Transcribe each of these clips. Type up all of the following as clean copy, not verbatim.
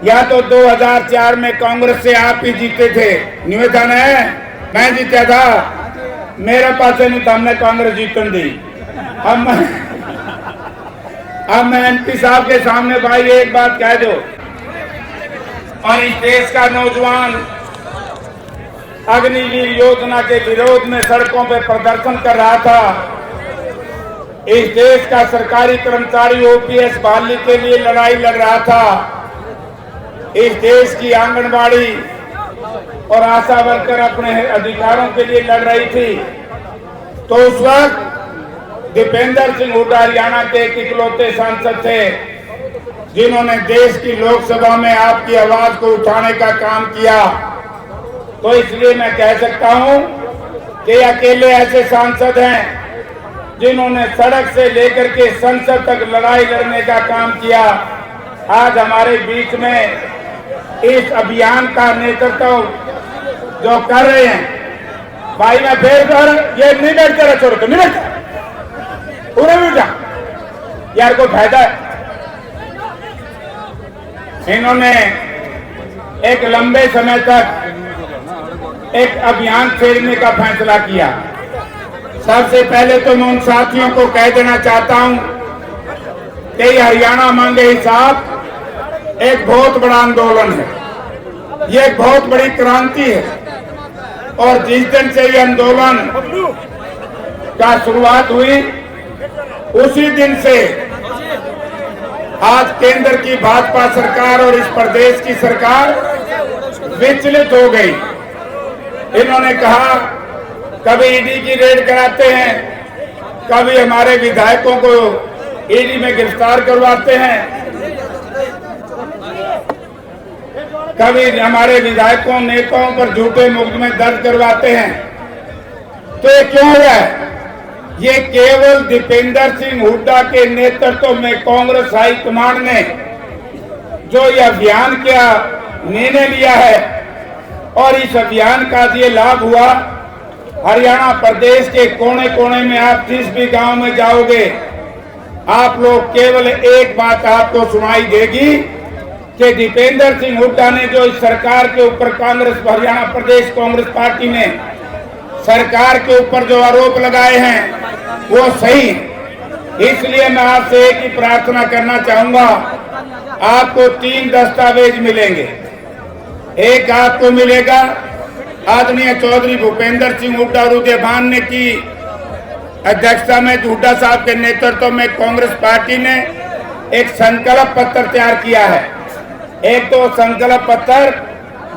या तो 2004 में कांग्रेस से आप ही जीते थे, निवेदन है मैं जीता था, मेरे पास नहीं था, हमने कांग्रेस जीतन दी। अब मैं एमपी साहब के सामने भाई एक बात कह दो, और इस देश का नौजवान अग्निवीर योजना के विरोध में सड़कों पर प्रदर्शन कर रहा था। इस देश का सरकारी कर्मचारी ओपीएस बहाली के लिए लड़ाई लड़ रहा था। इस देश की आंगनबाड़ी और आशा वर्कर अपने अधिकारों के लिए लड़ रही थी। तो उस वक्त दीपेंद्र सिंह हुड्डा हरियाणा के एक इकलौते सांसद थे जिन्होंने देश की लोकसभा में आपकी आवाज को उठाने का काम किया। तो इसलिए मैं कह सकता हूं कि अकेले ऐसे सांसद हैं जिन्होंने सड़क से लेकर के संसद तक लड़ाई लड़ने का काम किया। आज हमारे बीच में इस अभियान का नेतृत्व जो कर रहे हैं, भाई मैं फिर ये नहीं बैठ कर छोड़ो तो नहीं बैठा, उन्हें भी उठा यार, कोई फायदा है। इन्होंने एक लंबे समय तक एक अभियान छेड़ने का फैसला किया। सबसे पहले तो मैं उन साथियों को कह देना चाहता हूं कि हरियाणा मांगे हिसाब एक बहुत बड़ा आंदोलन है, ये एक बहुत बड़ी क्रांति है। और जिस दिन से ये आंदोलन का शुरुआत हुई उसी दिन से आज केंद्र की भाजपा सरकार और इस प्रदेश की सरकार विचलित हो गई। इन्होंने कहा कभी ईडी की रेड कराते हैं, कभी हमारे विधायकों को ईडी में गिरफ्तार करवाते हैं, कभी हमारे विधायकों नेताओं पर झूठे मुकदमे दर्ज करवाते हैं। तो ये क्यों हो रहा है? ये केवल दीपेंद्र सिंह हुड्डा के नेतृत्व में कांग्रेस हाईकमान ने जो ये अभियान का निर्णय लिया है, और इस अभियान का ये लाभ हुआ। हरियाणा प्रदेश के कोने कोने में आप जिस भी गांव में जाओगे, आप लोग केवल एक बात आपको सुनाई देगी कि दीपेंद्र सिंह हुड्डा ने जो इस सरकार के ऊपर कांग्रेस हरियाणा प्रदेश कांग्रेस पार्टी ने सरकार के ऊपर जो आरोप लगाए हैं वो सही। इसलिए मैं आपसे एक ही प्रार्थना करना चाहूंगा, आपको 3 दस्तावेज मिलेंगे। एक आपको मिलेगा आदरणीय चौधरी भूपेंद्र सिंह हुड्डा और उदय भान ने की अध्यक्षता में हुड्डा साहब के नेतृत्व में कांग्रेस पार्टी ने एक संकल्प पत्र तैयार किया है। एक तो संकल्प पत्र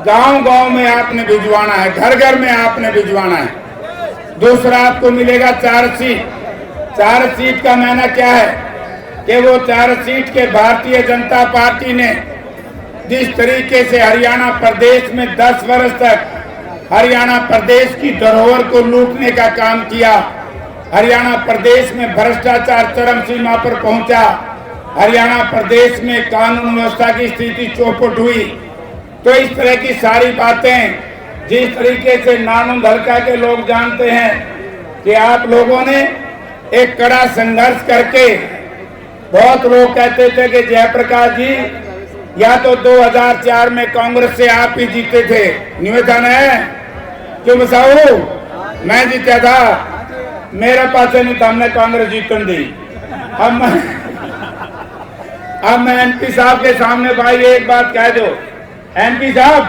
गांव-गांव में आपने भिजवाना है, घर घर में आपने भिजवाना है। दूसरा आपको मिलेगा चार्जशीट। चार्जशीट का मायना क्या है कि वो चार्जशीट के भारतीय जनता पार्टी ने जिस तरीके से हरियाणा प्रदेश में 10 वर्ष तक हरियाणा प्रदेश की धरोहर को लूटने का काम किया, हरियाणा प्रदेश में भ्रष्टाचार चरम सीमा पर पहुंचा, हरियाणा प्रदेश में कानून व्यवस्था की स्थिति चौपट हुई। तो इस तरह की सारी बातें जिस तरीके से नानुंद हल्का के लोग जानते हैं कि आप लोगों ने एक कड़ा संघर्ष करके, बहुत लोग कहते थे कि जयप्रकाश जी या तो 2004 में कांग्रेस से आप ही जीते थे, निवेदन है क्यों बसाओ मैं जीता था, मेरे पास नहीं था, हमने कांग्रेस जीतन दी। अब मैं एमपी साहब के सामने भाई एक बात कह दो, एमपी साहब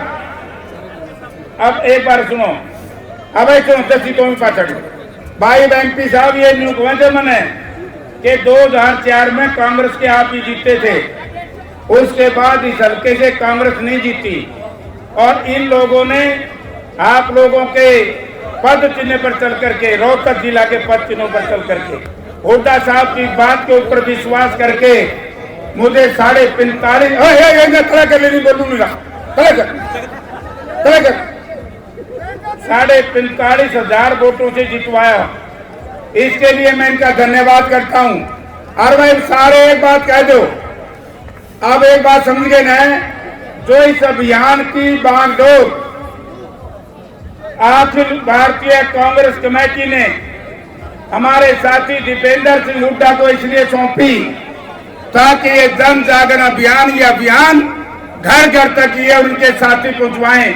अब एक बार सुनो, अब सुनो दसी तो पाचड़ भाई एमपी साहब ये न्यू कहते मैंने कि 2004 में कांग्रेस के आप ही जीते थे, उसके बाद इस हल्के से कांग्रेस नहीं जीती। और इन लोगों ने आप लोगों के पद चिन्ह पर चल करके, रोहतक जिला के पद चिन्हों पर चल करके, हुड्डा साहब की बात के ऊपर विश्वास करके मुझे 45,500 खड़ा कर लेनी बोलूंगा, खड़ा कर 45,500 वोटों से जितवाया। इसके लिए मैं इनका धन्यवाद करता हूं। और भाई सारे एक बात कह दो, अब एक बात समझ गए ना, जो इस अभियान की बागडोर अखिल भारतीय कांग्रेस कमेटी ने हमारे साथी दीपेंद्र सिंह हुड्डा को इसलिए सौंपी ताकि ये जन जागरण अभियान, ये अभियान घर घर तक ये उनके साथी पहुंचवाएं,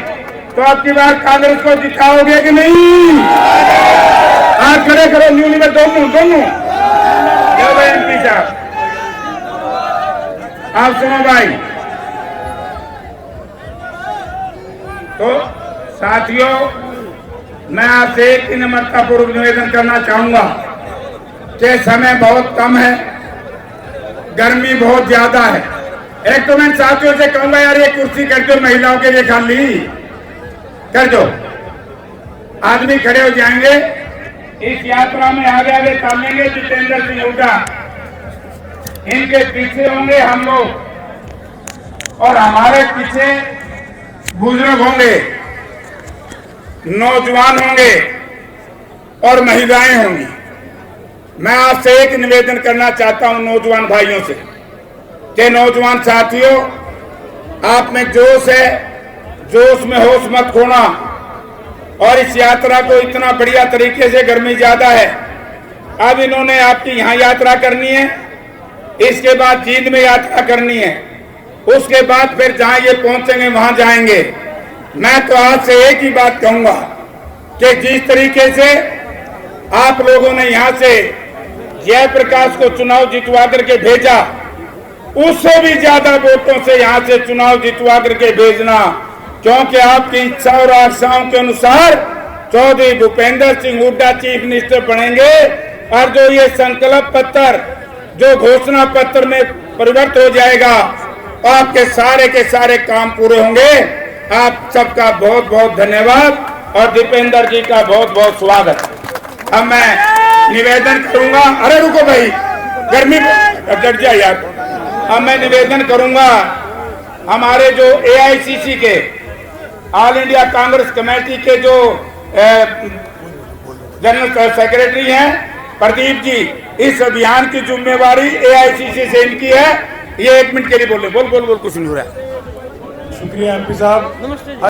तो आपकी बार कांग्रेस को जिताओगे कि नहीं? हाथ खड़े करो, न्यूली में दोनों एमपी साहब, आप सुनो भाई। तो साथियों, मैं आपसे एक ही नम्रतापूर्वक निवेदन करना चाहूंगा कि समय बहुत कम है, गर्मी बहुत ज्यादा है। एक तो मैं साथियों से कहूंगा, यार ये कुर्सी कर दो, महिलाओं के लिए खाली कर दो, आदमी खड़े हो जाएंगे। इस यात्रा में आगे आगे चलेंगे जितेंद्र सिंह हुड्डा, इनके पीछे होंगे हम लोग, और हमारे पीछे बुजुर्ग होंगे, नौजवान होंगे और महिलाएं होंगी। मैं आपसे एक निवेदन करना चाहता हूं नौजवान भाइयों से कि नौजवान साथियों, आप में जोश है, जोश में होश मत खोना। और इस यात्रा को इतना बढ़िया तरीके से, गर्मी ज्यादा है, अब इन्होंने आपकी यहाँ यात्रा करनी है, इसके बाद जींद में यात्रा करनी है, उसके बाद फिर जहां ये पहुंचेंगे वहां जाएंगे। मैं तो आज से एक ही बात कहूंगा कि जिस तरीके से आप लोगों ने यहाँ से जयप्रकाश को चुनाव जितवा करके भेजा, उससे भी ज्यादा वोटों से यहाँ से चुनाव जितवा करके भेजना, क्योंकि आपकी इच्छा और आशाओं के अनुसार चौधरी भूपेंद्र सिंह हुड्डा चीफ मिनिस्टर बनेंगे। और जो ये संकल्प पत्र, जो घोषणा पत्र में परिवर्तित हो जाएगा, आपके सारे के सारे काम पूरे होंगे। आप सबका बहुत बहुत धन्यवाद और दीपेंद्र जी का बहुत बहुत स्वागत। अब मैं निवेदन करूंगा, अरे रुको भाई, गर्मी डट जाए यार। अब मैं निवेदन करूंगा, हमारे जो एआईसीसी के, ऑल इंडिया कांग्रेस कमेटी के जो जनरल सेक्रेटरी हैं प्रदीप जी, इस अभियान की जिम्मेवारी एआईसीसी से इनकी है। ये 1 मिनट के लिए बोल कुछ नहीं हो रहा है। शुक्रिया एमपी साहब।